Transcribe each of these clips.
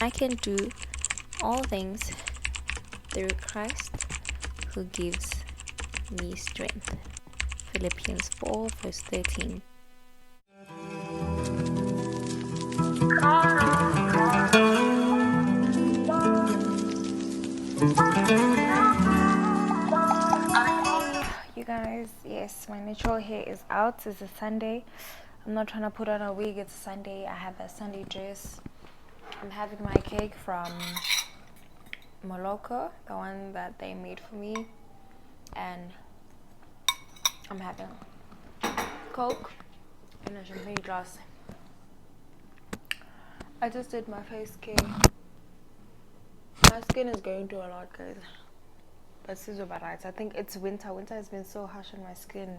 I can do all things through Christ who gives me strength. Philippians 4 verse 13. You guys, yes, my natural hair is out. It's a Sunday. I'm not trying to put on a wig. It's a Sunday. I have a Sunday dress. I'm having my cake from Mocco, the one that they made for me, and I'm having Coke in a champagne glass. I just did my face care. My skin is going through a lot, guys. But this is about right. I think it's winter. Winter has been so harsh on my skin.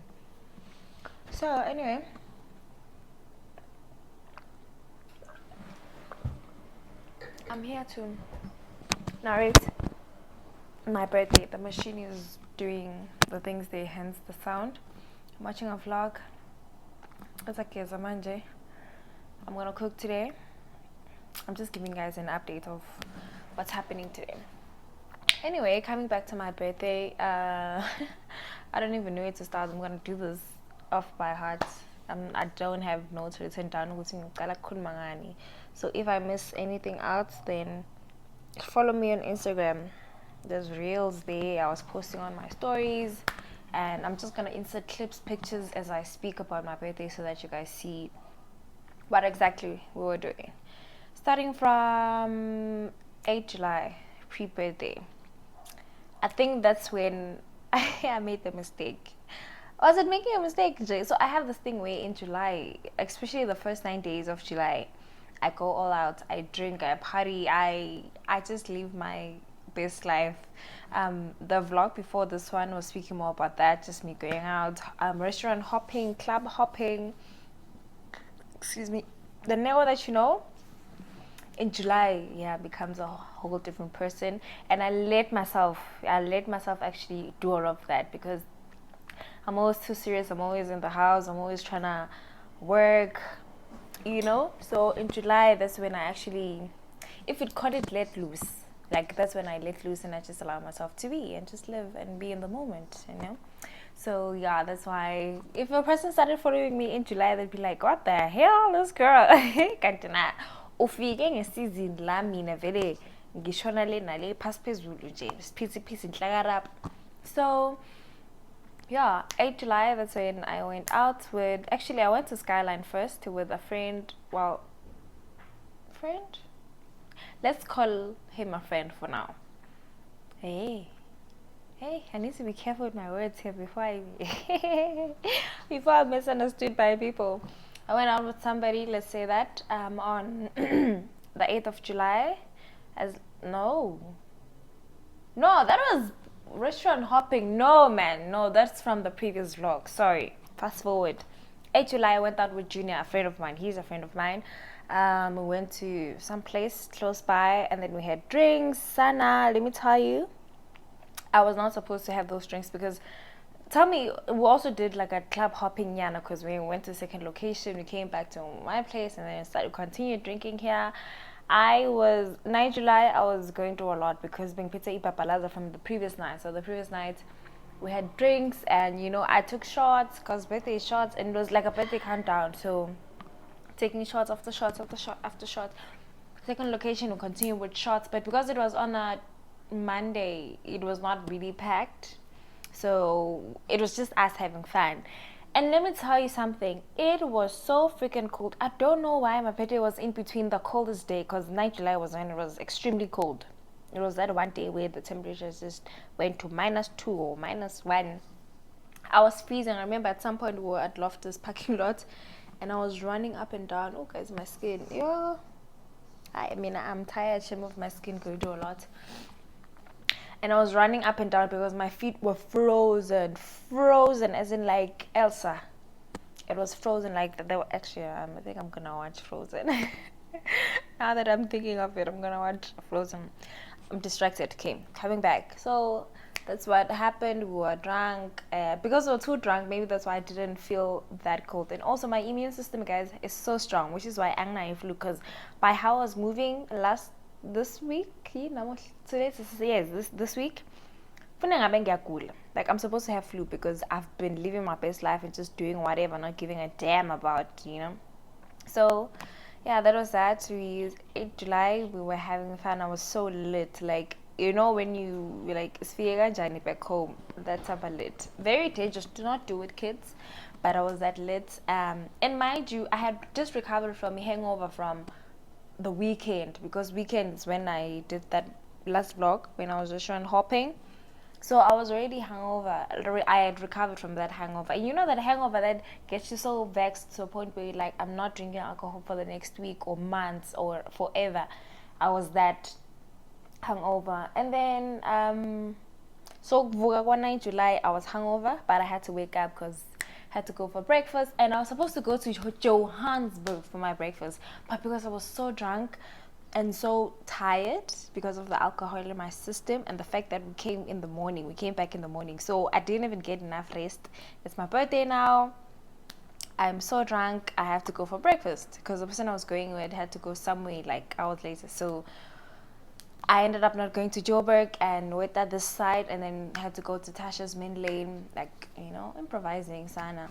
So anyway, I'm here to narrate my birthday. The machine is doing the things there, hence the sound. I'm watching a vlog. It's like Zamanje. I'm gonna cook today. I'm just giving you guys an update of what's happening today. Anyway, coming back to my birthday, I don't even know where to start. I'm gonna do this off by heart. I don't have notes written down. So if I miss anything out, then follow me on Instagram. There's reels there. I was posting on my stories, and I'm just gonna insert clips, pictures as I speak about my birthday so that you guys see what exactly we were doing. Starting from 8 July, pre-birthday. I think that's when I made the mistake. Was it making a mistake, Jay? So I have this thing where in July, especially the first 9 days of July, I go all out. I drink, I party, I just live my best life. The vlog before this one was speaking more about that, just me going out, restaurant hopping, club hopping. Excuse me. The now that you know, in July, becomes a whole different person. And I let myself actually do all of that because I'm always too serious. I'm always in the house. I'm always trying to work, So in July, that's when I actually, if it call it let loose, like that's when I let loose and I just allow myself to be and just live and be in the moment, So yeah, that's why if a person started following me in July, they'd be like, what the hell, this girl? Ufike ngesizini la mina vele ngishona le nale phasi phezulu nje siphithiphithi inhlakarapha. So yeah, 8 July, that's when I went out with, actually I went to Skyline first with a friend. Let's call him a friend for now. Hey, I need to be careful with my words here before I'm misunderstood by people. I went out with somebody, let's say that, on the 8th of July. No, that was restaurant hopping. No, man, no, that's from the previous vlog. Sorry, fast forward. 8 July, I went out with Junior, a friend of mine. He's a friend of mine. We went to some place close by, and then we had drinks. Sana, let me tell you, I was not supposed to have those drinks because, we also did like a club hopping yana because we went to a second location. We came back to my place and then continued drinking here. 9 July, I was going through a lot because being pizza ipapalaza from the previous night. So the previous night, we had drinks and, I took shots because birthday shots, and it was like a birthday countdown. So taking shots after shots after shot after shot. Second location, we continued with shots. But because it was on a Monday, it was not really packed. So it was just us having fun. And let me tell you something, it was so freaking cold. I don't know why my birthday was in between the coldest day, because 9 July was when it was extremely cold. It was that one day where the temperatures just went to -2 or -1. I was freezing. I remember at some point we were at Loftus parking lot and I was running up and down. Oh guys, my skin, I'm tired of my skin going through a lot. And I was running up and down because my feet were frozen as in like Elsa. It was frozen like that. They were actually, I think I'm gonna watch Frozen. Now that I'm thinking of it, I'm gonna watch Frozen. I'm distracted. Okay, coming back. So that's what happened. We were drunk. Because we were too drunk, maybe that's why I didn't feel that cold. And also my immune system, guys, is so strong, which is why I'm not flu. Because by how I was moving last this week, this week. Like I'm supposed to have flu because I've been living my best life and just doing whatever, not giving a damn about. So yeah, that was that. We 8 July, we were having fun. I was so lit. Like, when you like Sfiega Johnny back home, that's about lit. Very dangerous. Do not do it, kids. But I was that lit. And mind you, I had just recovered from a hangover from the weekend, because weekend is when I did that last vlog when I was just on hopping. So I was already hungover. I had recovered from that hangover. And that hangover that gets you so vexed to a point where you're like, I'm not drinking alcohol for the next week or months or forever. I was that hungover. And then, so 9 July, I was hungover, but I had to wake up because I had to go for breakfast. And I was supposed to go to Johannesburg for my breakfast. But because I was so drunk and so tired because of the alcohol in my system and the fact that we came back in the morning, so I didn't even get enough rest. It's my birthday now. I'm so drunk. I have to go for breakfast because the person I was going with had to go somewhere like hours later. So I ended up not going to Joburg and went at this side, and then had to go to Tasha's main lane, like, improvising sana.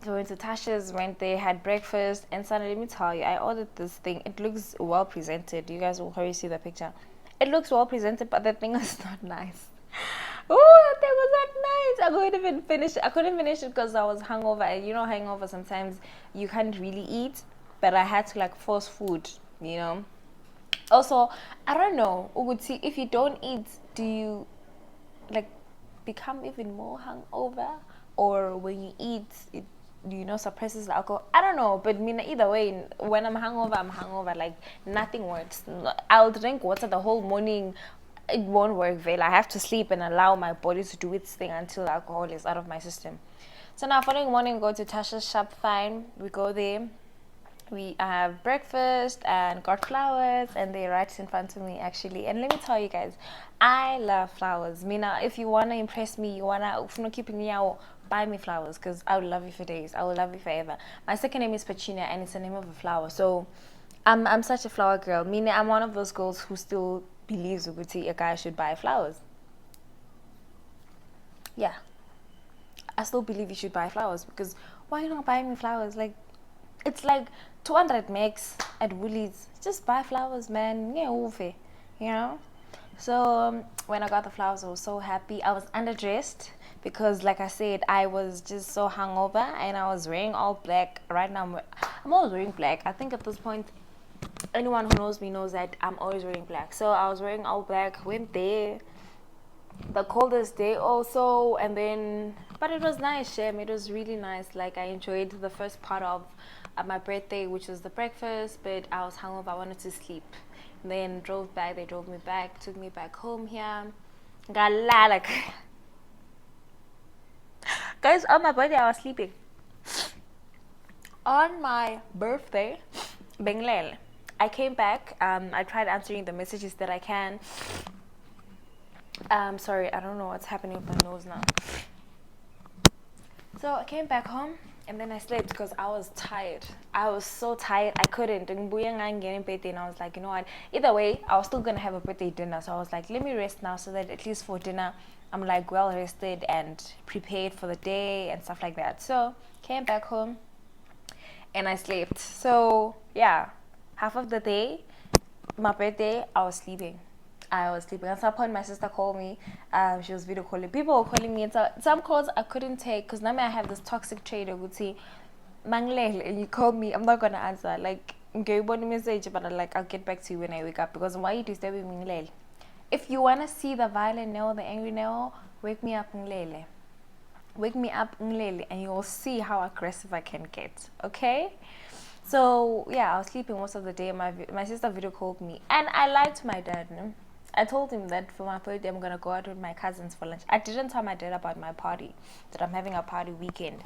So went to Tasha's, went there, had breakfast, and suddenly, let me tell you, I ordered this thing. It looks well presented. You guys will hurry see the picture. It looks well presented, but the thing is not nice. Oh, the thing was not nice. I couldn't finish it because I was hungover. And hangover, sometimes you can't really eat, but I had to like force food. Also, I don't know, Uguti, if you don't eat, do you like become even more hungover? Or when you eat, it suppresses the alcohol? I don't know, but either way, when I'm hungover, like nothing works. I'll drink water the whole morning, it won't work. Well, I have to sleep and allow my body to do its thing until the alcohol is out of my system. So now following morning, go to Tasha's shop. Fine, we go there, we have breakfast and got flowers, and they're right in front of me actually. And let me tell you guys, I love flowers. Mina, if you wanna impress me, you wanna keep me out, buy me flowers, because I would love you for days. I will love you forever. My second name is Pacina, and it's the name of a flower. So I'm such a flower girl. Meaning I'm one of those girls who still believes a guy should buy flowers. Yeah, I still believe you should buy flowers, because why not buy me flowers? Like, it's like 200 megs at Woolies. Just buy flowers, man. Yeah. So when I got the flowers, I was so happy. I was underdressed because, like I said, I was just so hungover, and I was wearing all black. Right now, I'm always wearing black. I think at this point, anyone who knows me knows that I'm always wearing black. So I was wearing all black. Went there, the coldest day also, and then, but it was nice, Shem. It was really nice. Like, I enjoyed the first part of my birthday, which was the breakfast, but I was hungover. I wanted to sleep. And then drove back. They drove me back, took me back home here. Like, guys, on my birthday I was sleeping. On my birthday, Benglel, I came back. I tried answering the messages that I can. Sorry, I don't know what's happening with my nose now. So I came back home, and then I slept because I was tired. I was so tired, I couldn't. And I was like, you know what? Either way, I was still gonna have a birthday dinner. So I was like, let me rest now, so that at least for dinner, I'm like well rested and prepared for the day and stuff like that. So came back home, and I slept. So yeah, half of the day, my birthday, I was sleeping. At some point, my sister called me. She was video calling. People were calling me. And some calls I couldn't take because now I have this toxic trait. I would say, "Manglele," and you call me, I'm not gonna answer. Like, okay, what message? But like, I'll get back to you when I wake up, because why are you disturbing me, Nglele? If you wanna see the violent Nell, the angry Nell, wake me up, Nglele. Wake me up, Nglele, and you'll see how aggressive I can get. Okay? So yeah, I was sleeping most of the day. My sister video called me, and I lied to my dad. No? I told him that for my birthday I'm gonna go out with my cousins for lunch. I didn't tell my dad about my party, that I'm having a party weekend.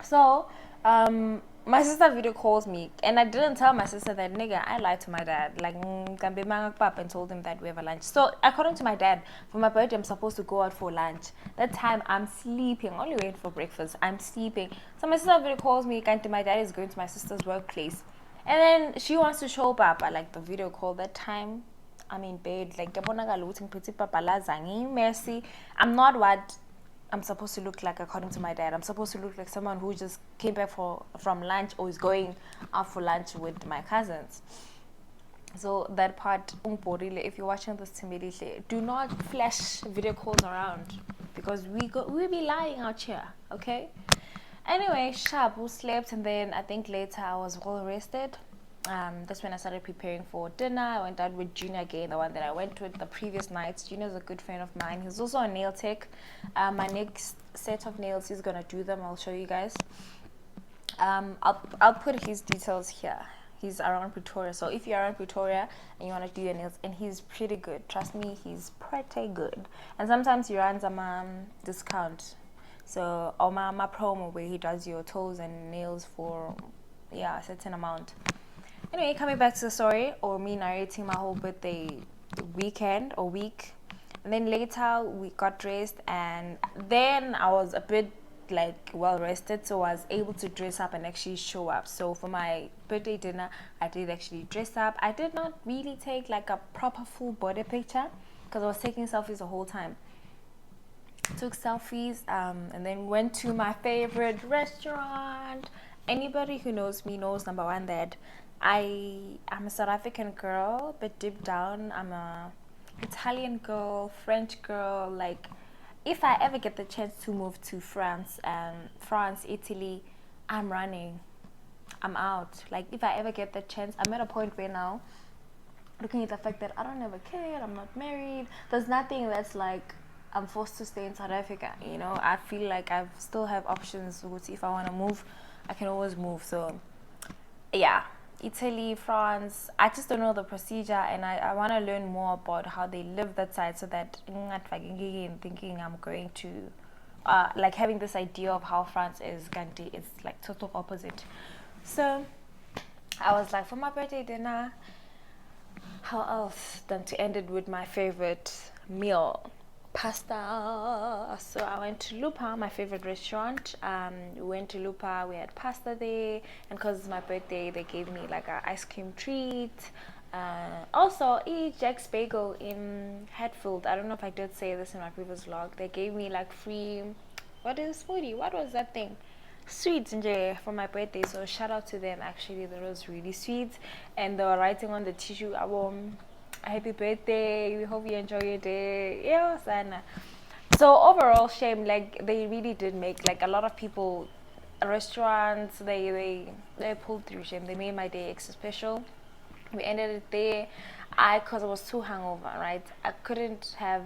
So my sister video calls me, and I didn't tell my sister that, nigga, I lied to my dad, like, and told him that we have a lunch. So according to my dad, for my birthday I'm supposed to go out for lunch. That time I'm sleeping, only waiting for breakfast. I'm sleeping. So my sister video calls me, and my dad is going to my sister's workplace, And then she wants to show Papa like the video call that time. I'm in bed, like messy. I'm not what I'm supposed to look like according to my dad. I'm supposed to look like someone who just came back from lunch or is going out for lunch with my cousins. So that part, if you're watching this to me, do not flash video calls around because we'll be lying out here, okay? Anyway, sharp, we slept, and then I think later I was well rested. That's when I started preparing for dinner. I went out with Junior again, the one that I went with the previous nights. Junior's a good friend of mine. He's also a nail tech. My next set of nails, he's gonna do them. I'll show you guys. I'll put his details here. He's around Pretoria, so if you're around Pretoria and you want to do your nails, and he's pretty good, trust me, he's pretty good. And sometimes he runs a discount, so or my promo where he does your toes and nails for a certain amount. Anyway, coming back to the story, or me narrating my whole birthday weekend or week, and then later we got dressed, and then I was a bit like well rested, so I was able to dress up and actually show up. So for my birthday dinner, I did actually dress up. I did not really take like a proper full body picture because I was taking selfies the whole time. Took selfies, and then went to my favorite restaurant. Anybody who knows me knows, number one, that I'm a South African girl, but deep down I'm a Italian girl, French girl. Like, if I ever get the chance to move to France, Italy, I'm running. I'm out. Like, if I ever get the chance, I'm at a point where now, looking at the fact that I don't have a kid, I'm not married, there's nothing that's like I'm forced to stay in South Africa, you know. I feel like I still have options. If I want to move, I can always move. So yeah, Italy, France, I just don't know the procedure, and I want to learn more about how they live that side, so that I'm not thinking I'm going to like having this idea of how France is. Gandhi, it's like total opposite. So I was like, for my birthday dinner, how else than to end it with my favorite meal, pasta. So I went to Lupa, my favorite restaurant. We went to Lupa, we had pasta there, and because it's my birthday, they gave me like an ice cream treat. Also, Jack's Bagel in Hatfield. I don't know if I did say this in my previous vlog. They gave me like free, what was that thing? Sweets for my birthday. So shout out to them. Actually, that was really sweet, and they were writing on the tissue, happy birthday, we hope you enjoy your day. Yeah, Sana. So overall, shame, like they really did make, like, a lot of people, restaurants, they pulled through. Shame, they made my day extra special. We ended it there. Because I was too hungover, right? I couldn't have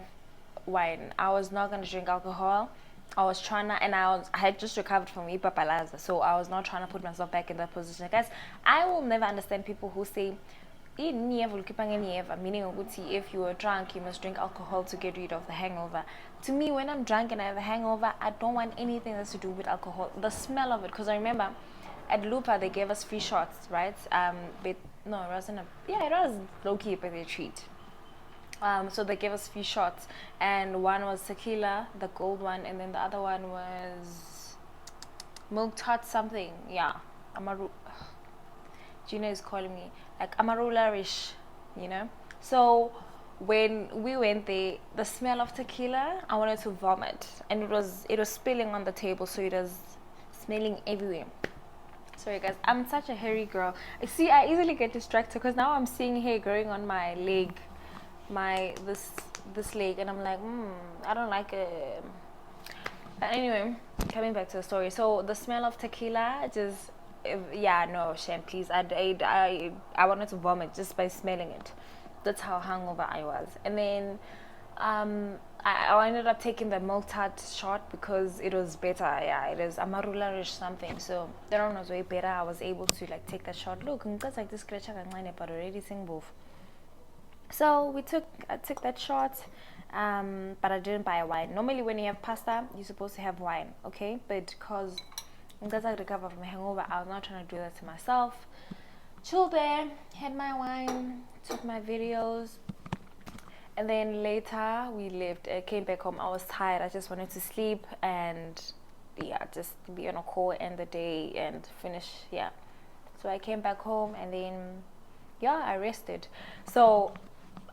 wine. I was not gonna drink alcohol. I was trying to, and I had just recovered from Ipapalaza, so I was not trying to put myself back in that position. Guys, I will never understand people who say, meaning if you are drunk, you must drink alcohol to get rid of the hangover. To me, when I'm drunk and I have a hangover, I don't want anything that's to do with alcohol. The smell of it, because I remember at Lupa they gave us free shots, right? But no, it wasn't it was low-key a birthday treat. So they gave us free shots, and one was tequila, the gold one, and then the other one was milk tart something. Yeah, Gina is calling me, like amarula-ish, you know. So when we went there, the smell of tequila, I wanted to vomit, and it was spilling on the table, so it was smelling everywhere. Sorry guys, I'm such a hairy girl. See, I easily get distracted because now I'm seeing hair growing on my leg, this leg, and I'm like, I don't like it. But anyway, coming back to the story. So the smell of tequila just, no, shame, please. I wanted to vomit just by smelling it. That's how hungover I was. And then I ended up taking the milk tart shot because it was better. Yeah, it is amarula-ish something. So that one was way better. I was able to like take that shot. Look, because like this scratch but already sing both. So I took that shot, but I didn't buy a wine. Normally when you have pasta, you're supposed to have wine, okay? But because I recover from a hangover, I was not trying to do that to myself. Chilled there, had my wine, took my videos, and then later we left. I came back home. I was tired. I just wanted to sleep and just be on a call, end the day and finish. Yeah. So I came back home and then, yeah, I rested. So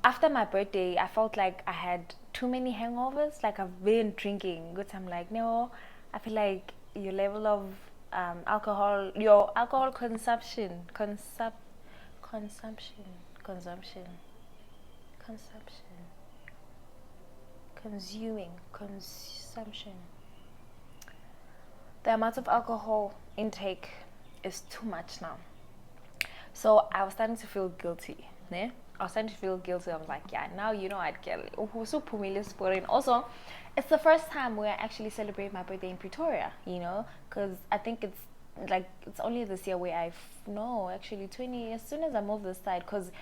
after my birthday, I felt like I had too many hangovers. Like I've been drinking, but I'm like, no, I feel like your level of your alcohol consumption, consumption, consumption, consuming, consumption. The amount of alcohol intake is too much now. So I was starting to feel guilty. Ne? I was starting to feel guilty. I was like, yeah, now you know I'd get it. Also, it's the first time where I actually celebrate my birthday in Pretoria, because I think it's only this year where no, actually 20, as soon as I moved this side, because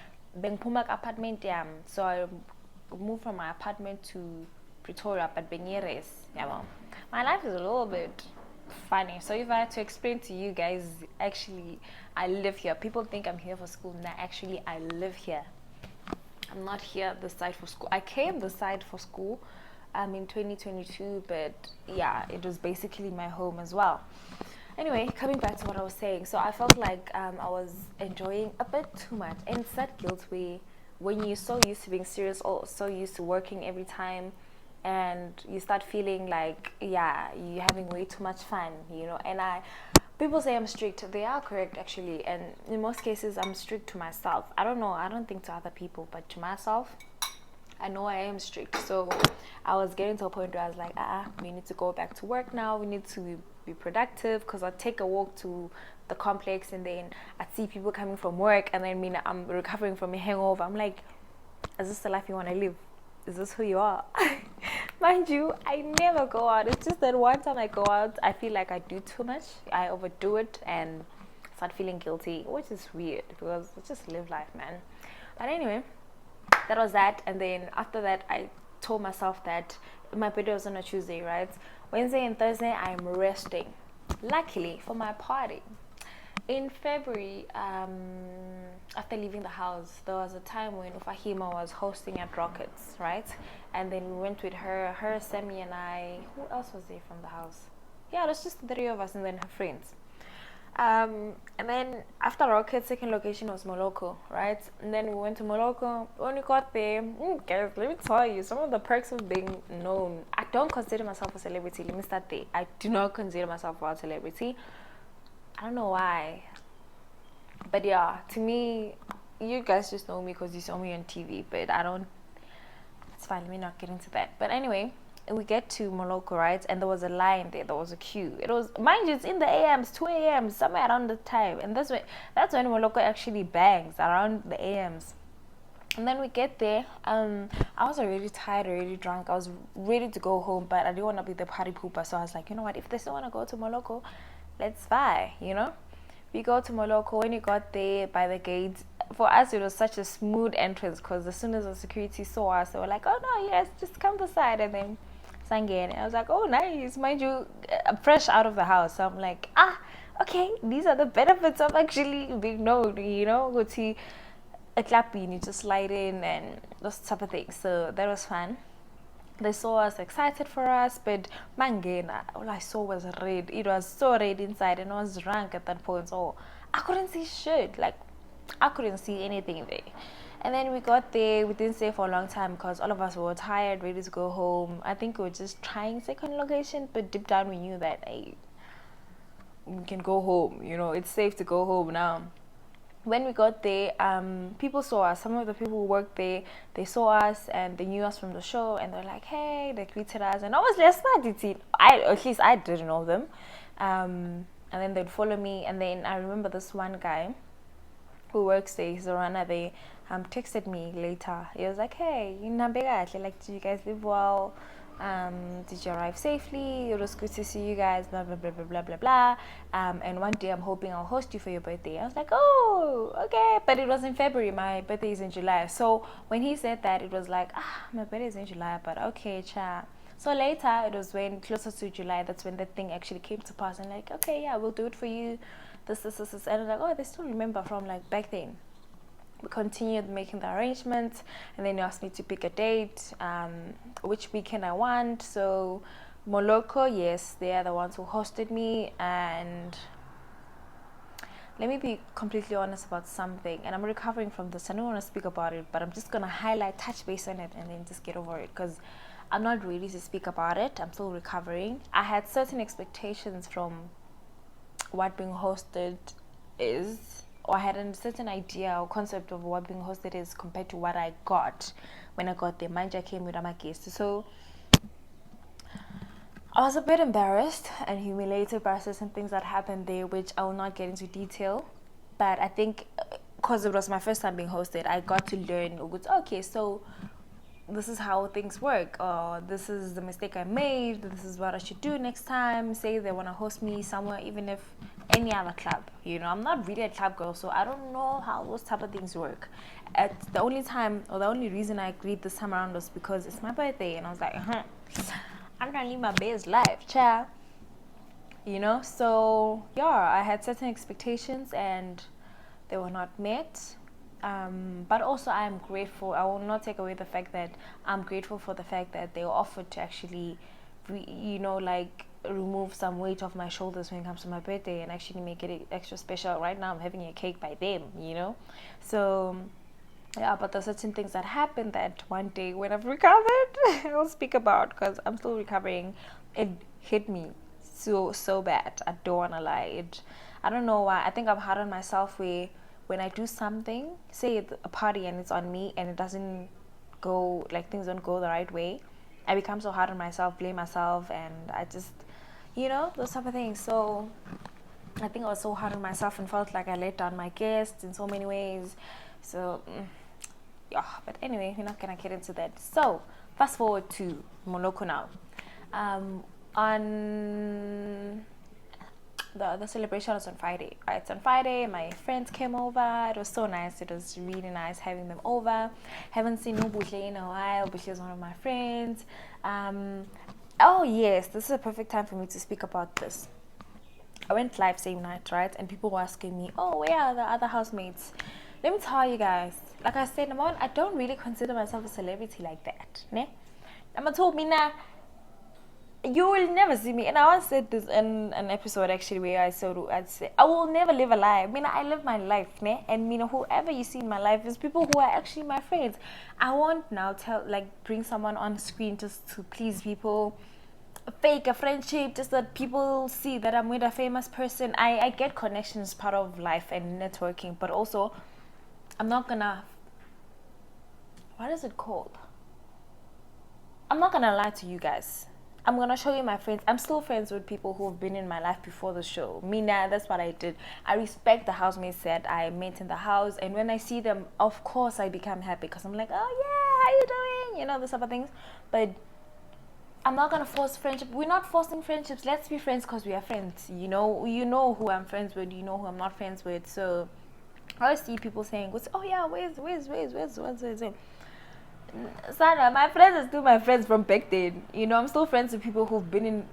Beng Pumak apartment, so I moved from my apartment to Pretoria, but Benyeres, my life is a little bit funny. So if I had to explain to you guys, actually I live here. People think I'm here for school. Nah, actually I live here. I'm not here this side for school. I came this side for school in 2022, but yeah, it was basically my home as well. Anyway, coming back to what I was saying, so I felt like I was enjoying a bit too much, and it's that guilt way when you're so used to being serious or so used to working every time, and you start feeling like, yeah, you're having way too much fun, and people say I'm strict. They are correct, actually, and in most cases I'm strict to myself. I don't know, I don't think to other people, but to myself I know I am strict. So I was getting to a point where I was like, we need to go back to work now. We need to be productive, because I take a walk to the complex and then I see people coming from work, and then I'm recovering from a hangover. I'm like, is this the life you want to live? Is this who you are? Mind you, I never go out. It's just that one time I go out, I feel like I do too much. I overdo it and start feeling guilty, which is weird because I just live life, man. But anyway, that was that. And then after that, I told myself that my birthday was on a Tuesday, right? Wednesday and Thursday I'm resting. Luckily for my party in February, after leaving the house, there was a time when Ufahima was hosting at Rockets, right? And then we went with her, Sammy, and I. Who else was there from the house? Yeah, it was just the three of us and then her friends. And then after Rocket, second location was Mocco, right? And then we went to Mocco. When we got there, guys, let me tell you, some of the perks of being known. I don't consider myself a celebrity. Let me start there. I do not consider myself a celebrity. I don't know why. But yeah, to me, you guys just know me because you saw me on TV. But I don't. It's fine. Let me not get into that. But anyway, we get to Mocco, right? And there was a line there. There was a queue. It was, mind you, it's in the AMs, 2 a.m., somewhere around the time. And that's when Mocco actually bangs, around the AMs. And then we get there. I was already tired, already drunk. I was ready to go home, but I didn't want to be the party pooper. So I was like, you know what? If they still want to go to Mocco, let's buy, We go to Mocco. When you got there by the gate, for us it was such a smooth entrance, because as soon as the security saw us, they were like, oh no, yes, just come the side. And then Sangen, I was like, oh nice, mind you, fresh out of the house. So I'm like, okay, these are the benefits of actually being known, go to a clappy and you just slide in and those type of things. So that was fun. They saw us, excited for us, but Mangena, all I saw was red. It was so red inside, and I was drunk at that point, so I couldn't see shit. Like, I couldn't see anything there. And then we got there. We didn't stay for a long time because all of us were tired, ready to go home. I think we were just trying second location, but deep down we knew that, hey, we can go home. It's safe to go home now. When we got there, people saw us. Some of the people who worked there, they saw us and they knew us from the show, and they're like, hey, they greeted us. And obviously, at least I didn't know them. And then they'd follow me. And then I remember this one guy who works there, he's a runner there, texted me later. He was like, hey, like, do you guys live well? Did you arrive safely? It was good to see you guys, blah blah blah blah blah blah blah. And one day I'm hoping I'll host you for your birthday. I was like, oh, okay. But it was in February. My birthday is in July. So when he said that, it was like, my birthday is in July, but okay, cha. So later, it was when closer to July, that's when the thing actually came to pass. And like, okay, yeah, we'll do it for you. This. And I was like, oh, they still remember from like back then. We continued making the arrangements, and then he asked me to pick a date, which weekend I want. So Mocco, yes, they are the ones who hosted me, and let me be completely honest about something, and I'm recovering from this. I don't want to speak about it, but I'm just gonna highlight, touch base on it, and then just get over it because I'm not ready to speak about it. I'm still recovering. I had certain expectations from what being hosted is, or I had a certain idea or concept of what being hosted is compared to what I got when I got there. Mind you, I came with my guests, so I was a bit embarrassed and humiliated by certain things that happened there, which I will not get into detail. But I think because it was my first time being hosted, I got to learn, okay, so this is how things work, or this is the mistake I made, this is what I should do next time. Say they want to host me somewhere, even if any other club, I'm not really a club girl, so I don't know how those type of things work. At the only time, or the only reason I agreed this time around was because it's my birthday, and I was like, I'm trying to live my best life, child. So yeah, I had certain expectations and they were not met. But also I am grateful. I will not take away the fact that I'm grateful for the fact that they offered to actually, remove some weight off my shoulders when it comes to my birthday and actually make it extra special. Right now I'm having a cake by them, So yeah, but there's certain things that happened that one day when I've recovered, I'll speak about because I'm still recovering. It hit me so bad. I don't want to lie. I don't know why. I think I'm hard on myself where when I do something, say it's a party and it's on me and it doesn't go, like things don't go the right way, I become so hard on myself, blame myself, and I just, those type of things. So I think I was so hard on myself and felt like I let down my guests in so many ways. So yeah, but anyway, we're not gonna get into that. So fast forward to Mocco now. On the celebration was on Friday, right? So on Friday, my friends came over. It was so nice. It was really nice having them over. Haven't seen Ubuhle in a while. Buhle is one of my friends. Oh yes, this is a perfect time for me to speak about this. I went live same night, right? And people were asking me, oh, where are the other housemates? Let me tell you guys, like I said, number one, I don't really consider myself a celebrity like that. Ne? I'm told me now, you will never see me. And I once said this in an episode actually where I'd say, I will never live a lie. I live my life, ne? And whoever you see in my life is people who are actually my friends. I won't now bring someone on screen just to please people, fake a friendship just that people see that I'm with a famous person. I get connections part of life and networking, but also I'm not gonna, what is it called? I'm not gonna lie to you guys. I'm gonna show you my friends. I'm still friends with people who have been in my life before the show. That's what I did. I respect the housemates that I met in the house, and when I see them, of course I become happy because I'm like, oh yeah, how you doing? Those type of things. But I'm not gonna force friendship. We're not forcing friendships. Let's be friends because we are friends. You know who I'm friends with. You know who I'm not friends with. So I see people saying, "Oh yeah, where's?" Sana, my friends are still my friends from back then. I'm still friends with people who've been in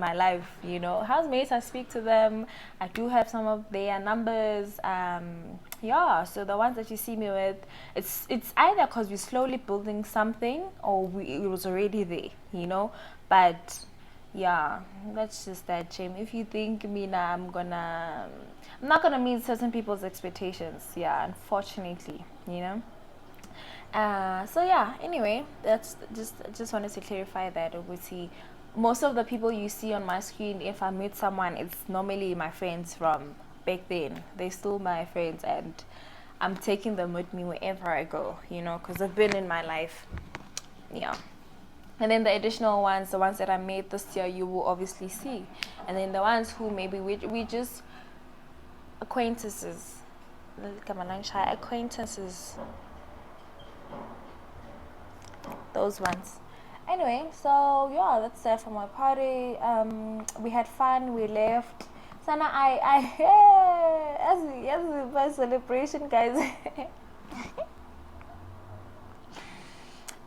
my life. Housemates, I speak to them. I do have some of their numbers. Yeah. So the ones that you see me with, it's either because we're slowly building something or it was already there. But yeah, that's just that, shame. If you think I'm not gonna meet certain people's expectations. Yeah, unfortunately. So yeah, anyway, that's just wanted to clarify that. Obviously, most of the people you see on my screen, if I meet someone, it's normally my friends from back then. They're still my friends, and I'm taking them with me wherever I go, because they've been in my life. Yeah. And then the additional ones, the ones that I made this year, you will obviously see. And then the ones who maybe we just acquaintances. Acquaintances. Those ones. Anyway, so yeah, that's it for my party. We had fun. We left. Sana, as my celebration, guys.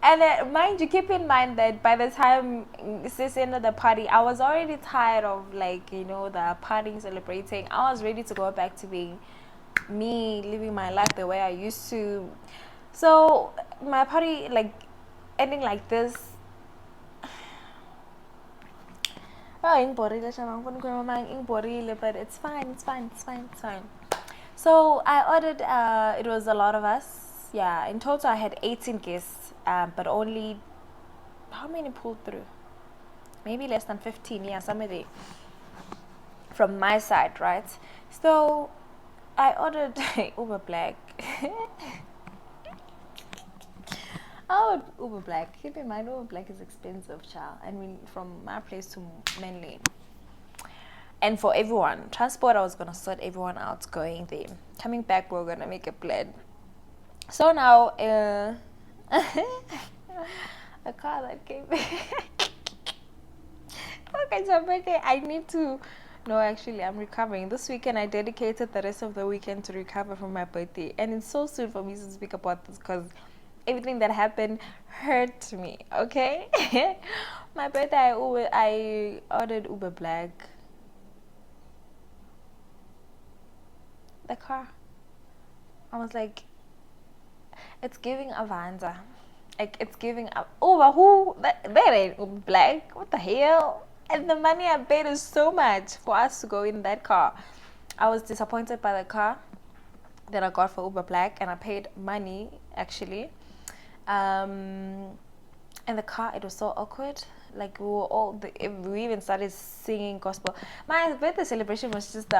And mind you, keep in mind that by the time sis ended the party, I was already tired of the partying, celebrating. I was ready to go back to being me, living my life the way I used to. So my party ending like this, Oh, ingborile, but it's fine, it's fine, it's fine, it's fine. So I ordered, it was a lot of us. Yeah, in total I had 18 guests, but only, how many pulled through? Maybe less than 15, yeah, somewhere there. From my side, right? So I ordered Uber Black. Oh, Uber Black. Keep in mind, Uber Black is expensive, child. And we from my place to Manly. And for everyone, transport, I was gonna sort everyone out going there. Coming back, we're gonna make a plan. So now, a car that came. Okay, so birthday, I need to. No, actually, I'm recovering. This weekend, I dedicated the rest of the weekend to recover from my birthday, and it's so soon for me to speak about this because everything that happened hurt me. Okay, my birthday, I ordered Uber Black. The car. I was like, it's giving Avanza. Like, it's giving up. Oh, but who? That ain't Uber Black. What the hell? And the money I paid is so much for us to go in that car. I was disappointed by the car that I got for Uber Black, and I paid money actually. In the car, it was so awkward. Like we were all, we even started singing gospel. My birthday celebration was just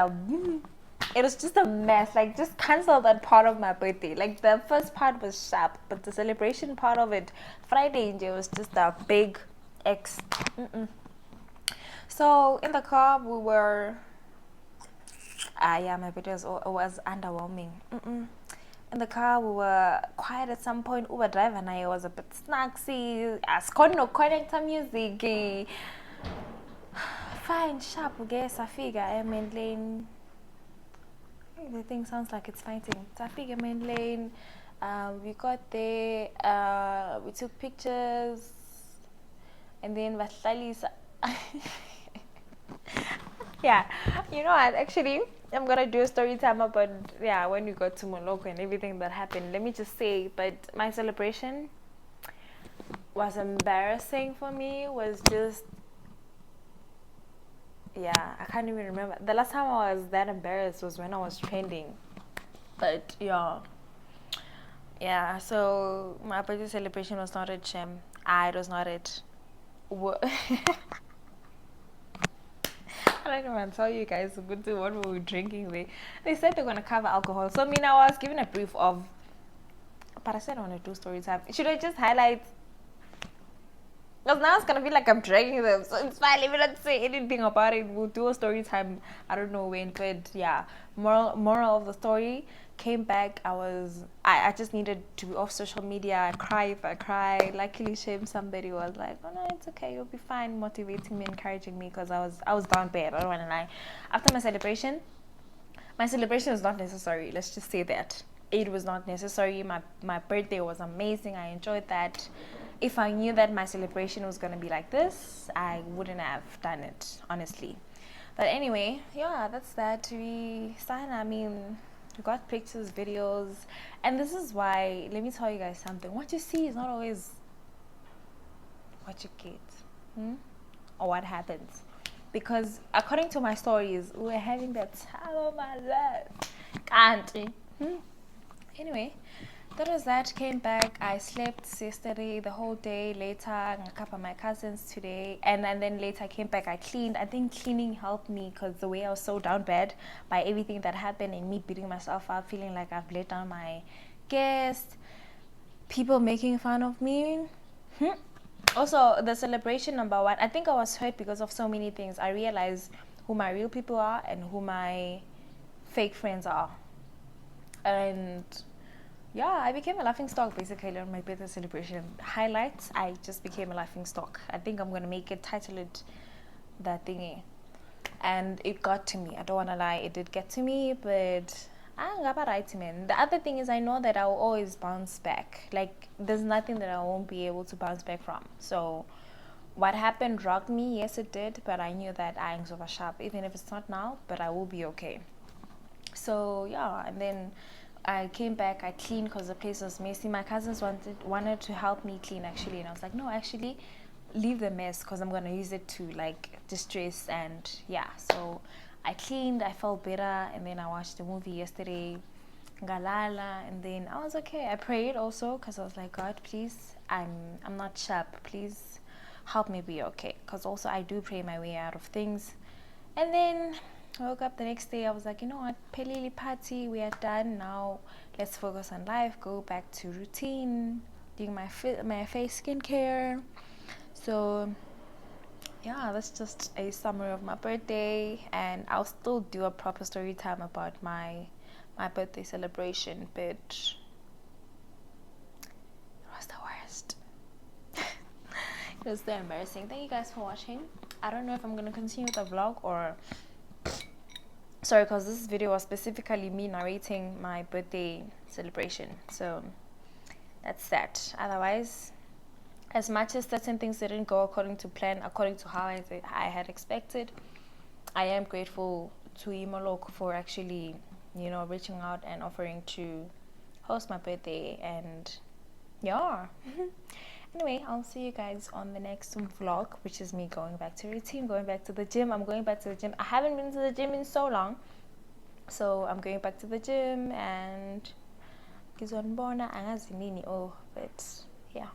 it was just a mess. Like, just cancel that part of my birthday. Like, the first part was sharp, but the celebration part of it, Friday, it was just a big X. So in the car, we were. Yeah, my birthday was underwhelming. In the car, we were quiet at some point. Uber driver and I was a bit snacksy. I couldn't connect to music. Fine, sharp, okay, Safiga, I'm in lane. The thing sounds like it's fighting. Safiga main lane. We got there. We took pictures, and then Vatlali's. Yeah, you know what? Actually, I'm gonna do a story time about when we got to Mocco and everything that happened. Let me just say, but my celebration was embarrassing for me. Was just I can't even remember. The last time I was that embarrassed was when I was trending. But so my birthday celebration was not a gem. It was not it. I don't even tell you guys what were we drinking there. They said they're gonna cover alcohol. So I was given a brief of, but I said I want to do story time. Should I just highlight? Because now it's gonna be like I'm dragging them, so it's fine. Let me not say anything about it. We'll do a story time. I don't know when, but moral of the story. Came back. I just needed to be off social media. I cry if I cry. Luckily, somebody was like, "Oh no, it's okay. You'll be fine," motivating me, encouraging me, because I was down bad. I don't want to lie. After my celebration was not necessary. Let's just say that it was not necessary. My birthday was amazing. I enjoyed that. If I knew that my celebration was gonna be like this, I wouldn't have done it, honestly. But anyway, that's that. We got pictures, videos, and this is why. Let me tell you guys something. What you see is not always what you get, or what happens. Because according to my stories, we're having the time of my life. Can't we? Anyway, that was that. Came back. I slept yesterday the whole day. Later, I covered my cousins today, and then later I came back. I cleaned. I think cleaning helped me because the way I was so down bad by everything that happened and me beating myself up, feeling like I've let down my guests, people making fun of me. Also, the celebration number one. I think I was hurt because of so many things. I realized who my real people are and who my fake friends are, and I became a laughing stock basically on my birthday celebration. Highlights, I just became a laughing stock. I think I'm gonna make it, title it that thingy. And it got to me. I don't wanna lie, it did get to me, but I'm right, man. The other thing is I know that I will always bounce back. Like, there's nothing that I won't be able to bounce back from. So what happened rocked me, yes it did, but I knew that I am super sharp, even if it's not now, but I will be okay. So and then I came back, I cleaned because the place was messy. My cousins wanted to help me clean actually, and I was like, no, actually, leave the mess because I'm gonna use it to like distress. And yeah, so I cleaned, I felt better, and then I watched a movie yesterday, Galala, and then I was okay. I prayed also because I was like, God, please, I'm not sharp, please help me be okay, because also I do pray my way out of things. And then I woke up the next day, I was like, you know what, Pelili party, we are done now, let's focus on life, go back to routine, doing my face skincare. So yeah, that's just a summary of my birthday, and I'll still do a proper story time about my birthday celebration, but it was the worst. It was so embarrassing. Thank you guys for watching. I don't know if I'm gonna continue the vlog or sorry, because this video was specifically me narrating my birthday celebration, so that's that. Otherwise, as much as certain things didn't go according to plan, according to how I had expected, I am grateful to Imoloko for actually, you know, reaching out and offering to host my birthday. And yeah. Anyway, I'll see you guys on the next vlog, which is me going back to routine, going back to the gym. I'm going back to the gym. I haven't been to the gym in so long, so I'm going back to the gym, and but yeah.